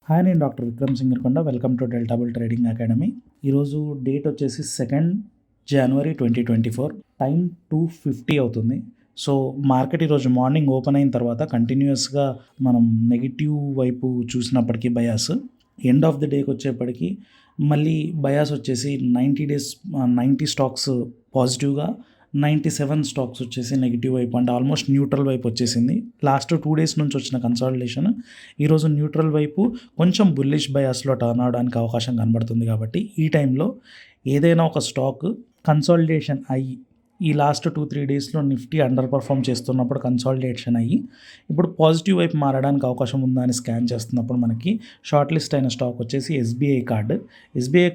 Hi, నేను doctor Vikram Singarakonda. Welcome to delta bull trading academy. ఈరోజు date వచ్చేసి 2 జనవరి 2024. టైం 2:50 అవుతుంది. సో మార్కెట్ ఈరోజు మార్నింగ్ ఓపెన్ అయిన తర్వాత కంటిన్యూస్గా మనం నెగిటివ్ వైపు చూసినప్పటికీ బయాస్ ఎండ్ ఆఫ్ ది డేకి వచ్చేప్పటికి మళ్ళీ బయాస్ వచ్చేసి 90 స్టాక్స్ పాజిటివ్గా, 97 స్టాక్స్ వచ్చేసి నెగిటివ్ వైపు, అంటే ఆల్మోస్ట్ న్యూట్రల్ వైపు వచ్చేసింది. లాస్ట్ 2 డేస్ నుంచి వచ్చిన కన్సాలిడేషన్ ఈరోజు న్యూట్రల్ వైపు కొంచెం బుల్లిష్ బయాస్లో టర్న్ అవడానికి అవకాశం కనబడుతుంది. కాబట్టి ఈ టైంలో ఏదైనా ఒక స్టాక్ కన్సాలిడేషన్ అయ్యి, ఈ లాస్ట్ 2-3 డేస్లో నిఫ్టీ అండర్ పర్ఫామ్ చేస్తున్నప్పుడు కన్సాలిడేషన్ అయ్యి ఇప్పుడు పాజిటివ్ వైపు మారడానికి అవకాశం ఉందా అని స్కాన్ చేస్తున్నప్పుడు మనకి షార్ట్ లిస్ట్ అయిన స్టాక్ వచ్చేసి ఎస్బీఐ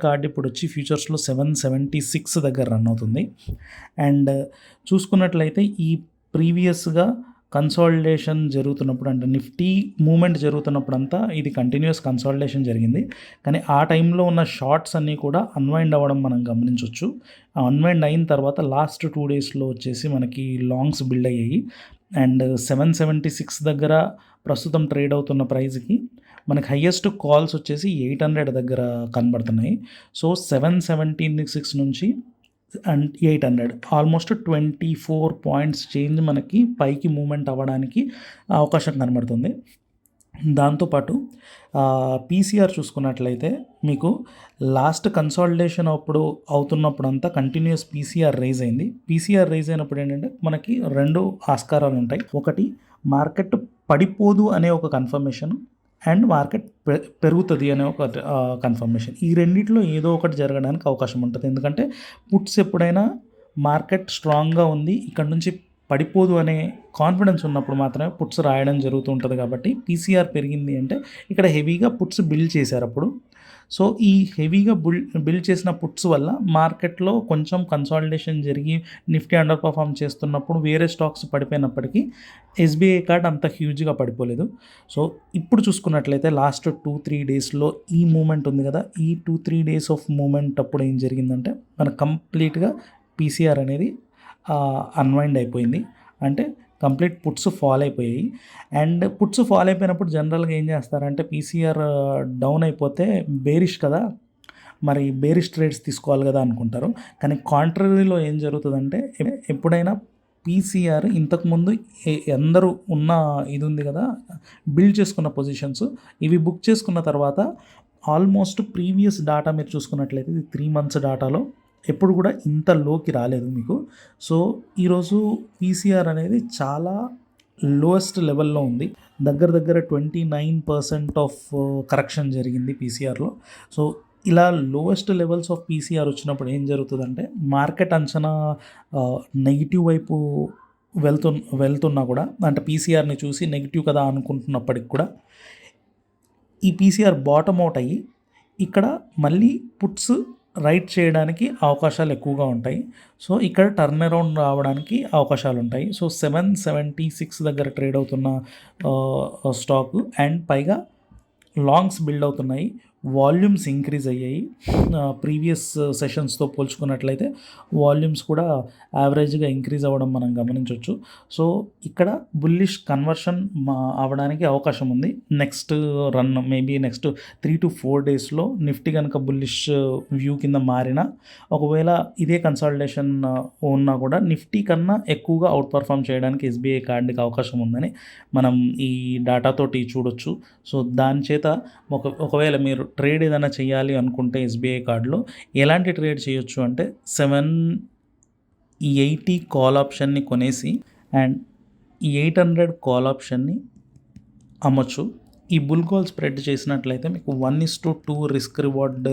కార్డ్ ఇప్పుడు వచ్చి ఫ్యూచర్స్లో 776 దగ్గర రన్ అవుతుంది. అండ్ చూసుకున్నట్లయితే ఈ ప్రీవియస్గా కన్సాలిడేషన్ జరుగుతున్నప్పుడు, అంటే నిఫ్టీ మూమెంట్ జరుగుతున్నప్పుడంతా ఇది కంటిన్యూస్ కన్సాలిడేషన్ జరిగింది. కానీ ఆ టైంలో ఉన్న షార్ట్స్ అన్నీ కూడా అన్వైండ్ అవ్వడం మనం గమనించవచ్చు. అన్వైండ్ అయిన తర్వాత లాస్ట్ 2 డేస్లో వచ్చేసి మనకి లాంగ్స్ బిల్డ్ అయ్యాయి. అండ్ 776 దగ్గర ప్రస్తుతం ట్రేడ్ అవుతున్న ప్రైస్కి మనకి హయ్యెస్ట్ కాల్స్ వచ్చేసి 800 దగ్గర కనబడుతున్నాయి. సో 776 నుంచి అండ్ 800 ఆల్మోస్ట్ 24 పాయింట్స్ చేంజ్ మనకి పైకి మూమెంట్ అవ్వడానికి అవకాశం కనబడుతుంది. దాంతోపాటు పీసీఆర్ చూసుకున్నట్లయితే మీకు లాస్ట్ కన్సాలిడేషన్ అవుతున్నప్పుడు అంతా కంటిన్యూస్ పీసీఆర్ రైజ్ అయింది. పీసీఆర్ రైజ్ అయినప్పుడు ఏంటంటే మనకి 2 ఆస్కారాలు ఉంటాయి. ఒకటి, మార్కెట్ పడిపోదు అనే ఒక కన్ఫర్మేషన్, అండ్ మార్కెట్ పెరుగుతుంది అనే ఒక కన్ఫర్మేషన్. ఈ రెండిట్లో ఏదో ఒకటి జరగడానికి అవకాశం ఉంటుంది. ఎందుకంటే పుట్స్ ఎప్పుడైనా మార్కెట్ స్ట్రాంగ్గా ఉంది, ఇక్కడ నుంచి పడిపోదు అనే కాన్ఫిడెన్స్ ఉన్నప్పుడు మాత్రమే పుట్స్ రాయడం జరుగుతూ ఉంటుంది. కాబట్టి పీసీఆర్ పెరిగింది అంటే ఇక్కడ హెవీగా పుట్స్ బిల్డ్ చేశారు అప్పుడు. సో ఈ హెవీగా బిల్డ్ చేసిన పుట్స్ వల్ల మార్కెట్లో కొంచెం కన్సాలిడేషన్ జరిగి నిఫ్టీ అండర్ పర్ఫామ్ చేస్తున్నప్పుడు వేరే స్టాక్స్ పడిపోయినప్పటికీ ఎస్బీఐ కార్డ్ అంత హ్యూజ్గా పడిపోలేదు. సో ఇప్పుడు చూసుకున్నట్లయితే లాస్ట్ 2-3 డేస్లో ఈ మూమెంట్ ఉంది కదా, ఈ 2-3 డేస్ ఆఫ్ మూమెంట్ అప్పుడు ఏం జరిగిందంటే మనకు కంప్లీట్గా పీసీఆర్ అనేది అన్వైండ్ అయిపోయింది. అంటే కంప్లీట్ పుట్స్ ఫాల్ అయిపోయాయి. అండ్ పుట్స్ ఫాల్ అయిపోయినప్పుడు జనరల్గా ఏం చేస్తారంటే పీసీఆర్ డౌన్ అయిపోతే బేరిష్ కదా, మరి బేరిష్ ట్రేడ్స్ తీసుకోవాలి కదా అనుకుంటారు. కానీ కాంట్రరీలో ఏం జరుగుతుందంటే ఎప్పుడైనా పీసీఆర్ ఇంతకుముందు అందరూ ఉన్న ఇది ఉంది కదా, బిల్డ్ చేసుకున్న పొజిషన్స్ ఇవి బుక్ చేసుకున్న తర్వాత ఆల్మోస్ట్ ప్రీవియస్ డాటా మీరు చూసుకున్నట్లయితే ఇది 3 months డాటాలో ఎప్పుడు కూడా ఇంత లోకి రాలేదు మీకు. సో ఈరోజు పీసీఆర్ అనేది చాలా లోయెస్ట్ లెవెల్లో ఉంది. దగ్గర 29% ఆఫ్ కరెక్షన్ జరిగింది పీసీఆర్లో. సో ఇలా లోయెస్ట్ లెవెల్స్ ఆఫ్ పీసీఆర్ వచ్చినప్పుడు ఏం జరుగుతుందంటే మార్కెట్ అంచనా నెగిటివ్ వైపు వెళ్తున్నా కూడా, అంటే పీసీఆర్ని చూసి నెగిటివ్ కదా అనుకుంటున్నప్పటికి కూడా ఈ పీసీఆర్ బాటమ్ అవుట్ అయ్యి ఇక్కడ మళ్ళీ పుట్స్ రైట్ చేయడానికి అవకాశాలు ఎక్కువగా ఉంటాయి. సో ఇక్కడ టర్న్ అరౌండ్ రావడానికి అవకాశాలు ఉంటాయి. సో 776 దగ్గర ట్రేడ్ అవుతున్న స్టాకు, అండ్ పైగా లాంగ్స్ బిల్డ్ అవుతున్నాయి, వాల్యూమ్స్ ఇంక్రీజ్ అయ్యాయి. ప్రీవియస్ సెషన్స్తో పోల్చుకున్నట్లయితే వాల్యూమ్స్ కూడా యావరేజ్గా ఇంక్రీజ్ అవ్వడం మనం గమనించవచ్చు. సో ఇక్కడ బుల్లిష్ కన్వర్షన్ అవ్వడానికి అవకాశం ఉంది. నెక్స్ట్ రన్ మేబీ నెక్స్ట్ 3-4 డేస్లో నిఫ్టీ కనుక బుల్లిష్ వ్యూ కింద మారినా, ఒకవేళ ఇదే కన్సాలిడేషన్ ఉన్నా కూడా నిఫ్టీ కన్నా ఎక్కువగా అవుట్ పర్ఫామ్ చేయడానికి ఎస్బీఐ కార్డుకి అవకాశం ఉందని మనం ఈ డాటాతోటి చూడొచ్చు. సో దాని చేత ఒకవేళ మీరు ట్రేడ్ ఏదైనా చేయాలి అనుకుంటే ఎస్బీఐ కార్డులో ఎలాంటి ట్రేడ్ చేయొచ్చు అంటే 780 కాల్ ఆప్షన్ని కొనేసి అండ్ ఈ 800 కాల్ ఆప్షన్ని అమ్మొచ్చు. ఈ బుల్ కాల్ స్ప్రెడ్ చేసినట్లయితే మీకు 1:2 రిస్క్ రివార్డ్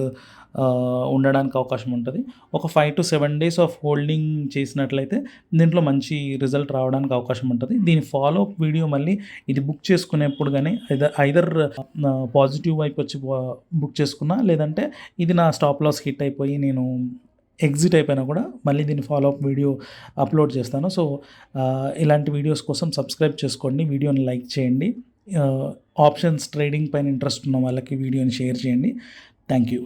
ఉండడానికి అవకాశం ఉంటుంది. ఒక 5-7 days ఆఫ్ హోల్డింగ్ చేసినట్లయితే దీంట్లో మంచి రిజల్ట్ రావడానికి అవకాశం ఉంటుంది. దీని ఫాలో అప్ వీడియో మళ్ళీ ఇది బుక్ చేసుకునేప్పుడు కానీ ఐదర్ పాజిటివ్ వైపు వచ్చి బుక్ చేసుకున్నా, లేదంటే ఇది నా స్టాప్ లాస్ హిట్ అయిపోయి నేను ఎగ్జిట్ అయిపోయినా కూడా మళ్ళీ దీని ఫాలో అప్ వీడియో అప్లోడ్ చేస్తాను. సో ఇలాంటి వీడియోస్ కోసం సబ్స్క్రైబ్ చేసుకోండి, వీడియోని లైక్ చేయండి. ఆప్షన్స్ ట్రేడింగ్ పైన ఇంట్రెస్ట్ ఉన్న వాళ్ళకి వీడియోని షేర్ చేయండి. Thank you.